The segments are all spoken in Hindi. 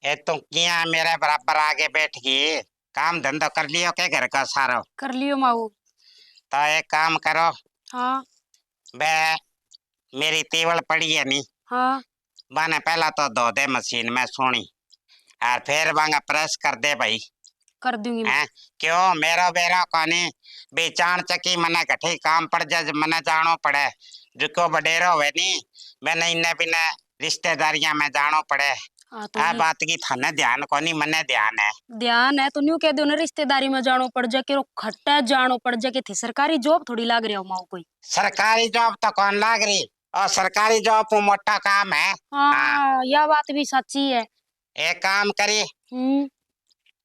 ए तू किया मेरे बराबर आगे बैठ गई। काम धंधा कर लियो के घर का सारो? कर लियो माऊ। तो एक काम करो, हाँ बे मेरी तीवल पड़ी है नी, हाँ बाने पहला तो धो दे मशीन में सोनी, और फिर बांगा प्रेस कर दे भाई। कर दूंगी मैं। हैं क्यों मेरो बेरा कोनी बेचान चकी मने कठी काम पड़ जा मने जानो पड़े, जो बडेरो हुए नी मैंने इन्ने बिने रिश्तेदारियां में जानो पड़े। हाँ तो आ बात की थाने ध्यान कोनी, मने ध्यान है तो न्यू कह दो ना, रिश्तेदारी में जानो पड़ जा के खट्टा जानो पड़ जा के थे। सरकारी जॉब थोड़ी लाग रही हो माऊ कोई। सरकारी जॉब तो कौन लाग रही, और सरकारी जॉब वो मोटा काम है। हाँ हाँ यह बात भी सच्ची है। एक काम करी, हम्म।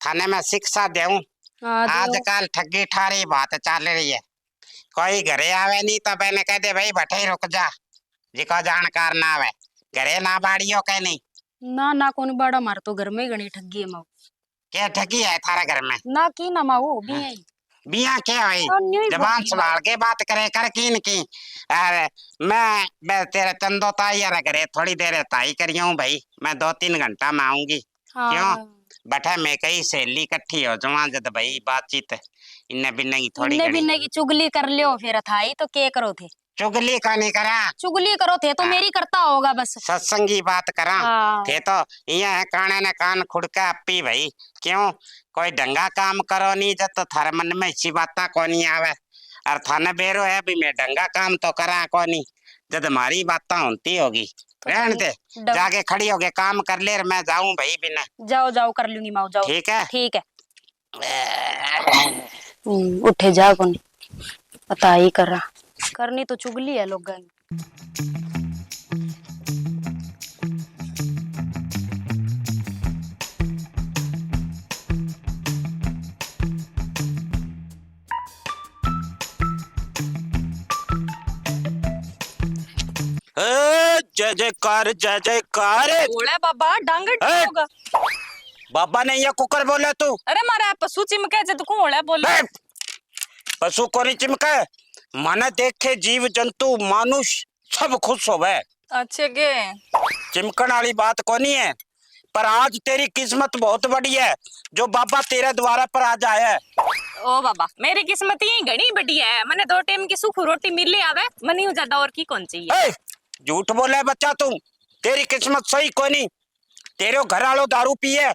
थाने में शिक्षा देऊं। हाँ दियो। आजकल ठगी ठारी बात चल रही है, कोई घरे आवे नहीं तो मैंने कह दे भाई बैठे ही रुक जा, जिको जानकार ना आवे घरे ना बाड़ियो के नहीं। ना ना कौन बड़ा, मार तो घर में घनी ठगी है माऊ। क्या ठगी है थारे घर में? ना की ना माऊ भी हाँ, है। बिया क्या भाई, और न्यू ही जबान बोली संभाल के बात करे कर कीन की। अरे मैं तेरे चंदो ताई यार घरे थोड़ी देर ताई करियो भाई, मैं 2-3 घंटा में आऊंगी। क्यों हाँ बैठा मैं कई सहेली इकट्ठी हो जावा जद भाई बातचीत इन्ने बिन्ने की थोड़ी इन्ने घनी। बिन्ने की चुगली कर लियो फिर थाई तो के करो थे। चुगली का नहीं करा, चुगली करो थे तो मेरी करता होगा बस। सत्संगी बात करा हाँ थे तो ये है काने ने कान खुड़का अपी भाई। क्यों कोई ढंगा काम करो नहीं जब तो थारे मन में इसी बात को नहीं आवे, और थाने बेरो है भी मैं ढंगा काम तो करा को नहीं, जब हमारी बातें होती होगी तो रहने दे, जाके खड़ी होके काम कर ले, मैं जाऊं भाई बिना। जाओ जाओ कर लूंगी माऊ, जाओ। ठीक है ठीक है। उठे जा कौन पता ही कर रहा, करनी तो चुगली है लोग। जय जयकार जय जयकार। ओले बाबा डांगर होगा। बाबा ने ये कुकर बोले तू? अरे मारा पशु चिमके जद को ओले बोले। पशु को नहीं चिमके, माने देखे जीव जंतु मानुष सब खुश होवे। अच्छे के चिमकन वाली बात कोनी है, पर आज तेरी किस्मत बहुत बड़ी है जो बाबा तेरे द्वारा पर आज आया है। ओ बाबा मेरी किस्मत ही घनी बढ़िया है, मने 2 टाइम की सुख रोटी मिल आवे, मनी ज्यादा और की कौन चाहिए। झूठ बोले बच्चा तू, तेरी किस्मत सही कोनी। तेरे घर वालों दारू पिए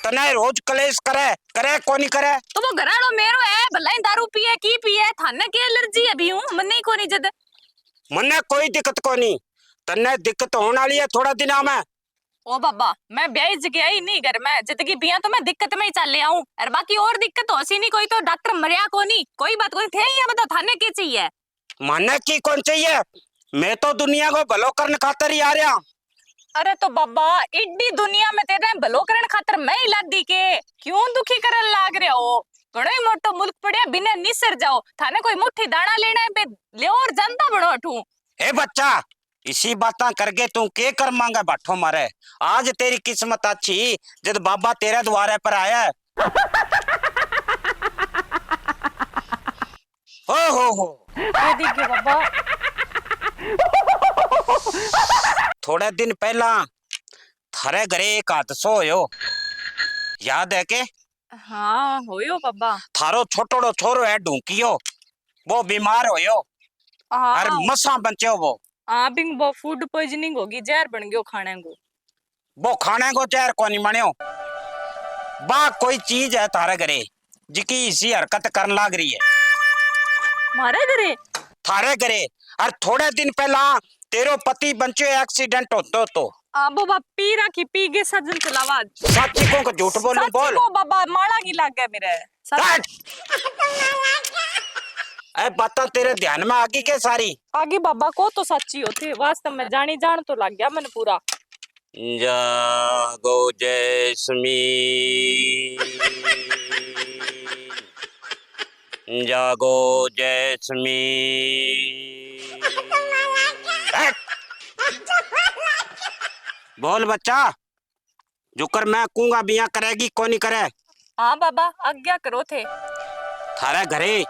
तने रोज कलेश करे करे कोनी करे, तो वो घराड़ो मेरो है भलाई दारू पिए की पिए, थाने की एलर्जी अभी हूं मने ही कोनी जद। मने कोई दिक्कत कोनी, तने दिक्कत होने वाली है थोड़ा दिना में। ओ बाबा मैं ब्याह जगह ही नहीं घर में, जितनी बिया तो मैं दिक्कत में ही चल ले आऊं, और बाकी और दिक्कत हो सी नहीं कोई, तो डॉक्टर मरिया कोनी कोई बात कोई थे, ये बताओ थाने की चाहिए। मने की कौन चाहिए, मैं तो दुनिया को भलो करने खातर ही आ रहा। अरे तो बाबा इड्डी दुनिया में तेरे भलो करने खातर मैं ही लादी के क्यों दुखी करन लाग रहे हो। घणो ही मोटो मुल्क पड़िया बिना निसर जाओ, थाने कोई मुट्ठी दाना लेना है बे ले और जनता बड़ो अठू। ए बच्चा इसी बात करके तू के कर मांगा बाठो मारे, आज तेरी किस्मत अच्छी जब बाबा तेरे द्वारे पर आया। हो ये देखिए बाबा थोड़े दिन पहला थारे घरे एक हादसो होयो, याद है के? हाँ होयो बाबा। थारो छोटोड़ो छोरो है ढूंकियो, वो बीमार होयो और हाँ मसा बच्यो वो। बिंग वो फूड पॉइजनिंग होगी, जहर बन गयो खाने को। वो खाने को जहर कोनी बन्यो, बा कोई चीज है थारे घरे जिकी इसी हरकत करन लाग रही है। मारे घरे? थारे घरे, और थोड़े दिन पहला तेरो पति बंचो एक्सीडेंट होतो तो आबो बाप पी रखी पी के सजन चलावा। सच्ची को झूठ बोलूं बोल। को बाबा माला की लाग गया मेरे ए बातें तेरे ध्यान में आगी के सारी? आगे बाबा को तो सच्ची होती, वास्तव में जानी जान तो लग गया मैंने पूरा। जागो जैस्मीन, जागो जैस्मीन। बोल बच्चा, जुकर मैं कहूंगा बिया करेगी कोनी करे? हाँ बाबा आज्ञा करो थे। थारे घरे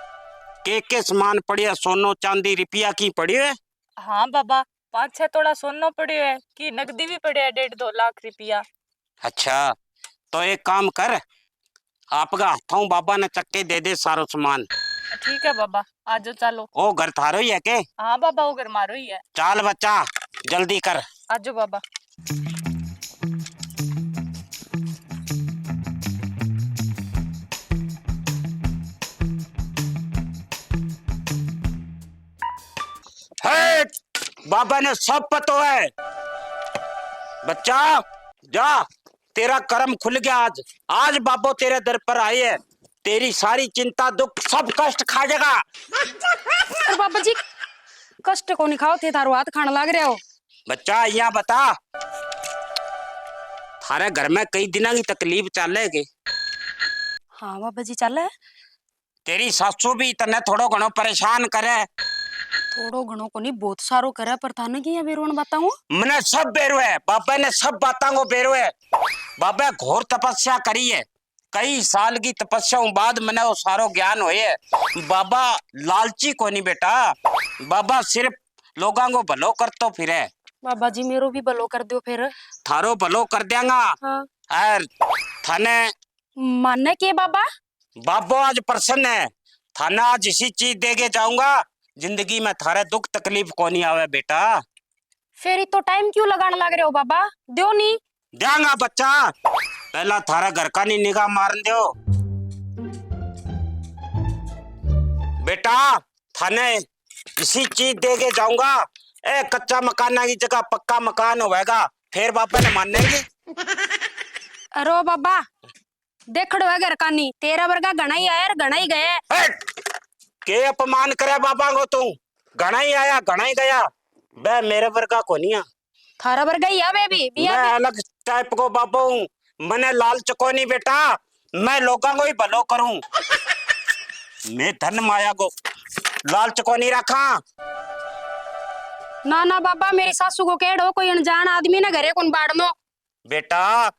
के सामान पड़िया, सोनो चांदी रुपया की पड़ी है? हाँ बाबा 5-6 तोड़ा सोना पड़े है कि नकदी भी पड़े है 1.5-2 लाख रुपया। अच्छा तो एक काम कर, आपका हाथों बाबा ने चक्के दे दे सारो सामान। ठीक है बाबा, आजो चलो। ओ घर थारो ही है के? हाँ बाबा, वो घर मारो ही है। चाल बच्चा जल्दी कर। आजो बाबा। है बाबा ने सब पतो है। बच्चा जा, तेरा कर्म खुल गया आज। आज बाबो तेरे दर पर आए है, तेरी सारी चिंता दुख सब कष्ट खा जाएगा। अरे बाबा जी कष्ट को नहीं खाओ थे, थारो हाथ खाने लग रहे हो। बच्चा यहाँ बता, थारे घर में कई दिनों की तकलीफ चलेगी? हाँ बाबा जी चल है। तेरी सासू भी तने थोड़ो घणो परेशान करे? थोड़ो घणो को नहीं बहुत सारो करे, पर थाने की ये बेरोन बताऊं? मने सब बेरो है, बाबा ने सब बातों को बेरो है। बाबा घोर तपस्या करी है, कई साल की तपस्या बाद मने वो सारो ज्ञान होए है। बाबा लालची को नहीं बेटा, बाबा सिर्फ लोगों को भलो करतो फिरे। बाबा जी मेरो भी भलो कर दो फिर। थारो भलो कर देंगा। हाँ। और थाने मानने के बाबा? बाबो आज प्रसन्न है, थाना आज इसी चीज देके जाऊंगा, जिंदगी में थारे दुख तकलीफ को नहीं आवे बेटा। फिर तो टाइम क्यों लगाने लग रहे हो बाबा, दो नहीं? देंगा बच्चा, पहला थारा घर का नहीं निगाह मारन दो बेटा। थाने इसी चीज देके जाऊंगा, ए कच्चा मकान की जगह पक्का मकान होगा, फिर बापा ने मानेंगे। अरे बाबा देखड़ो है घर का नहीं, तेरा वर्गा घना ही आया घना ही गए। के अपमान करे बाबा को तू? घना ही आया घना ही गया, बे मेरे वर्गा को नहीं आ। थारा वर्गा ही है बेबी मैं अलग टाइप को बाबा हूँ, मने लालच को नहीं बेटा, मैं लोगों को ही भलो करूं। मैं धन माया को लालच को नहीं रखा। ना ना बाबा, मेरी सासू को कह दो कोई अनजान आदमी ना घरे कौन बाड़नो। बेटा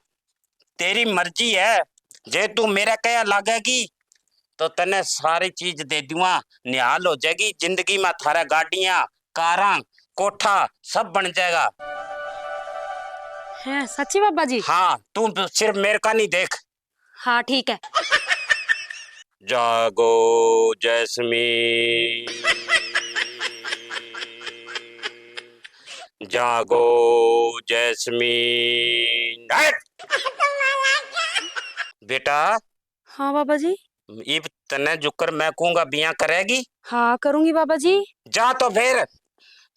तेरी मर्जी है, जे तू मेरा कह लागेगी तो तने सारी चीज दे दूंगा, निहाल हो जाएगी जिंदगी में। थारा गाड़ियां कारां कोठा सब बन जाएगा। है सच्ची बाबा जी? हाँ तू सिर्फ मेरे का नहीं देख। हाँ ठीक है। जागो जैस्मीन, जागो जैस्मीन। बेटा हाँ बाबा जी। ये तने जुकर मैं कहूंगा बिया करेगी? हाँ करूंगी बाबा जी। जा तो फिर,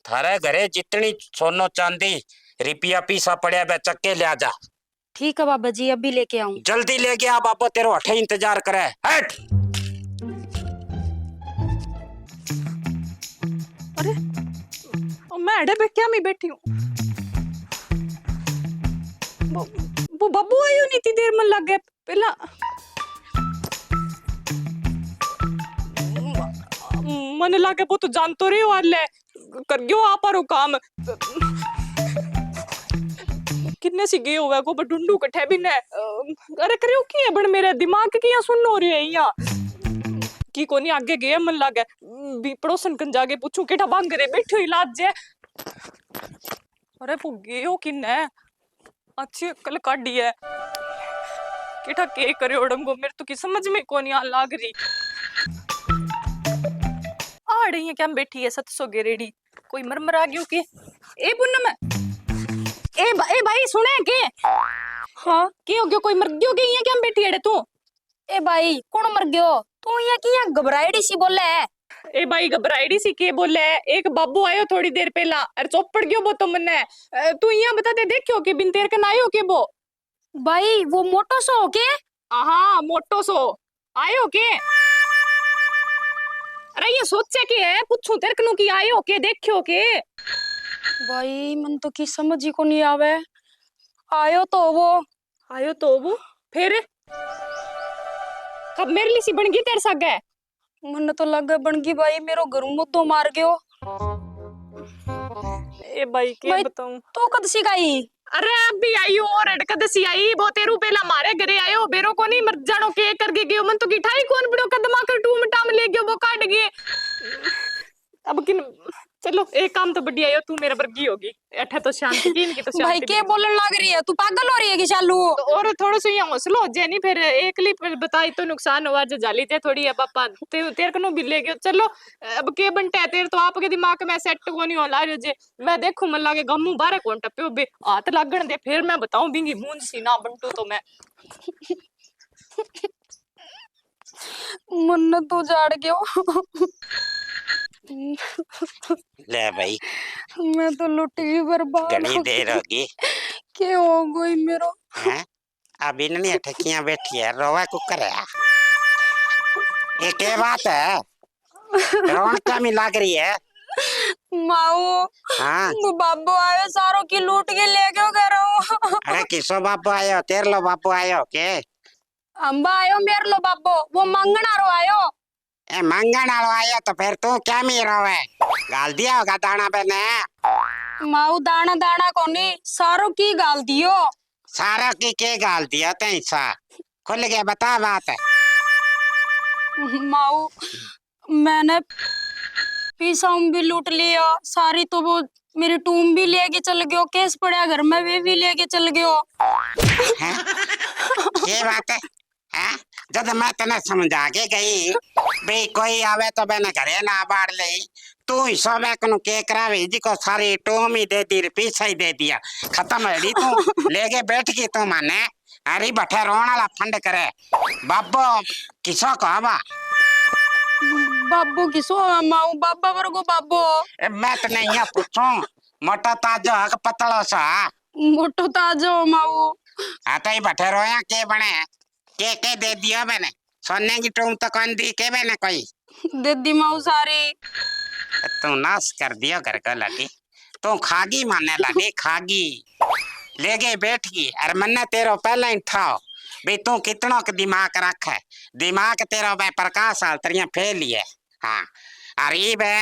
थारे घरे जितनी सोनो चांदी रुपया पीसा पड़िया बे चक्के ले जा। ठीक है बाबा जी, अभी लेके आऊं। जल्दी लेके आ, बापो तेरे हठे इंतजार करे। हट। अरे मैं अड़े पे क्या मैं बैठी हूँ, वो बब्बू आयो नहीं थी देर मन लग गया पहला। मन लगे वो तो जान तो रही हो आज ले कर गयो आप पर काम कितने सी गए होगा को ढूंढू कठे भी ने। अरे करियो की है बड़ मेरे दिमाग की यहाँ सुन हो रही है यहाँ की कोनी आगे गए मन लागे भी पड़ोसन कन जाके पूछू केठा बांग रे बैठो इलाज जे। अरे वो गयो किन्ने अच्छी अक्ल काढ़ी है, केठा के करे ओडम को मेरे तो की समझ में कोनी आ लाग रही। आ रही है क्या बैठी है 700 गेरेडी, कोई मरमर आ गयो के? ए पुन्नम ए भाई सुने के? हाँ के हो गयो, कोई मर गयो के? यहाँ क्या बैठी है तू? ए भाई कौन मर गयो? तू यहाँ की यहाँ घबराइडी सी बोले है? ए भाई घबराइडी सी के बोले है? एक बाबू आयो थोड़ी देर पहला, अरे चौपड़ गयो वो तो मन्ने। तू यहाँ बता दे देखियो के बिन तेर कन आयो के वो? भाई वो मोटो सो हो के? हाँ मोटो सो आयो के? अरे ये सोचे के है पूछू तेरे कनु की आयो के देखियो के? भाई मन तो की समझ ही को नहीं आवे। आयो तो वो फिर कब मेरे लिए सी बन गई तेरे सागे? मन तो लगे बन गई भाई, मेरो घर मुद्दो मार गयो। ए भाई के बताऊं तो कद सी गई? अरे अभी आई और अड़कद सी आई, वो तेरू पहला मारे घरे आयो बेरो को नहीं मर जानो के करके गयो। मन तो की ठाई कौन बड़ो कदमा कर टूम टाम ले गयो वो काट गए। अब किन चलो एक काम तो बढ़िया है, तू मेरे वर्गी होगी। अठे तो शांति की, इनकी तो भाई शांति के बोलने लग रही है, तू पागल हो रही है कि चालू? तो और थोड़ा सा यहाँ हौसला हो जाए नहीं, फिर एकली फिर बताई तो नुकसान हुआ जो जाली थे थोड़ी है पापा तेरे को भी ले गयो। चलो अब के बनते है तेरे तो आपके दिमाग में सेट को नहीं हो ला रहे जे। मैं देखू मन लागे गमू 12 घंटा पे बे हाथ लागण दे, फिर मैं बताऊं बिंगी बूंद सी ना बंटू तो मैं मन तो जाड़ गयो। ले भाई मैं तो लुट गई, बर्बाद घनी हो देर गई। होगी के हो गई मेरो? हैं? अब इन्हें ठकियां बैठी है रोवा कुकर है। ये क्या बात है? रोन क्या मिल लग रही है? माओ हाँ वो बाबू आयो सारो की लूट के ले गयो कह रहा हूँ। अरे किसो बापू आयो तेर लो बापू आयो के? अंबा आयो मेर लो बाबू, वो मंगन आरो आयो। ए मंगन आलो आयो तो फिर तू क्या मी रोवे? गाल दिया होगा दाना पे ने? माऊ दाना दाना कोनी सारो की गाल दियो। सारा की के गाल दिया तें सा? खुल गया बता बात है। माऊ मैंने पीसाऊं भी लूट लिया सारी, तो वो मेरी टूम भी लेके चल गयो, केस पड़ा घर में वे भी लेके चल गयो। हैं? ये बात है? हैं? जब मैं तेने समझा के गई भाई कोई आवे तो मैंने घरे ना बाढ़ ले, तू ही सौ कनु के करावे जी को सारी टूम ही दे दी, पीछा ही दे दिया, खत्म है तू लेके बैठ गई तू माने। अरे बठे रोन वाला फंड करे बाबो किसो कहवा? बाबू किसो माऊ बाबा वर्गो बाबू। मैं तो नहीं पूछूं मोटा ताजो हक पतलो सा मोटो ताजो माऊ। आता ही बठे रोया के बने के दे दियो मैंने सोने की टूम तो कौन दी के मैंने कोई दे दी माऊ सारी। तू नाश कर दियो घर को लगी, तू खागी माने लगी खागी ले गई बैठ गई। अरे मन्ने तेरो पहले ही ठाओ भाई तू कितनों का दिमाग रख है, दिमाग तेरा भाई प्रकाश साल तेरिया फेल ही है। हाँ अरे बे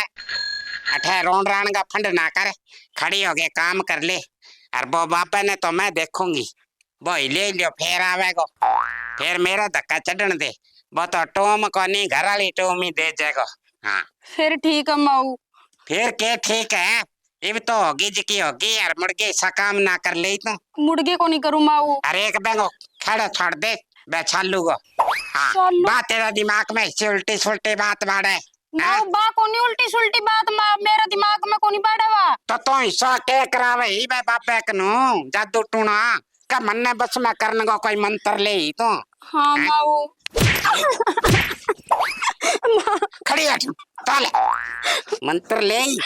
अठे रोन रान का फंड ना कर, खड़ी हो गए काम कर ले। और वो बापा ने तो मैं देखूंगी वो ही ले लियो फिर आवेगो, फिर मेरा धक्का चढ़न दे, वो तो टोम को नहीं घर वाली टोम ही दे जाएगो। हाँ फिर ठीक है माऊ। फिर के ठीक है इब तो होगी जिकी होगी यार मुड़के ऐसा काम ना कर ले तो मुड़गे को नहीं करूँ माऊ। अरे एक बेगो खड़ा छोड़ दे बेचालू को। हाँ चालू। बात तेरा दिमाग में ऐसी उल्टी सुल्टी बात बाड़े माऊ बा कोनी उल्टी सुल्टी बात मेरा दिमाग में कोनी बैठेवा। तो ऐसा के करावे ही बे बापे कनु जादू टूना का मन ने बस में करने को कोई मंत्र ले ही तो। हाँ माऊ। खड़ी हट ताले मंत्र ले ही।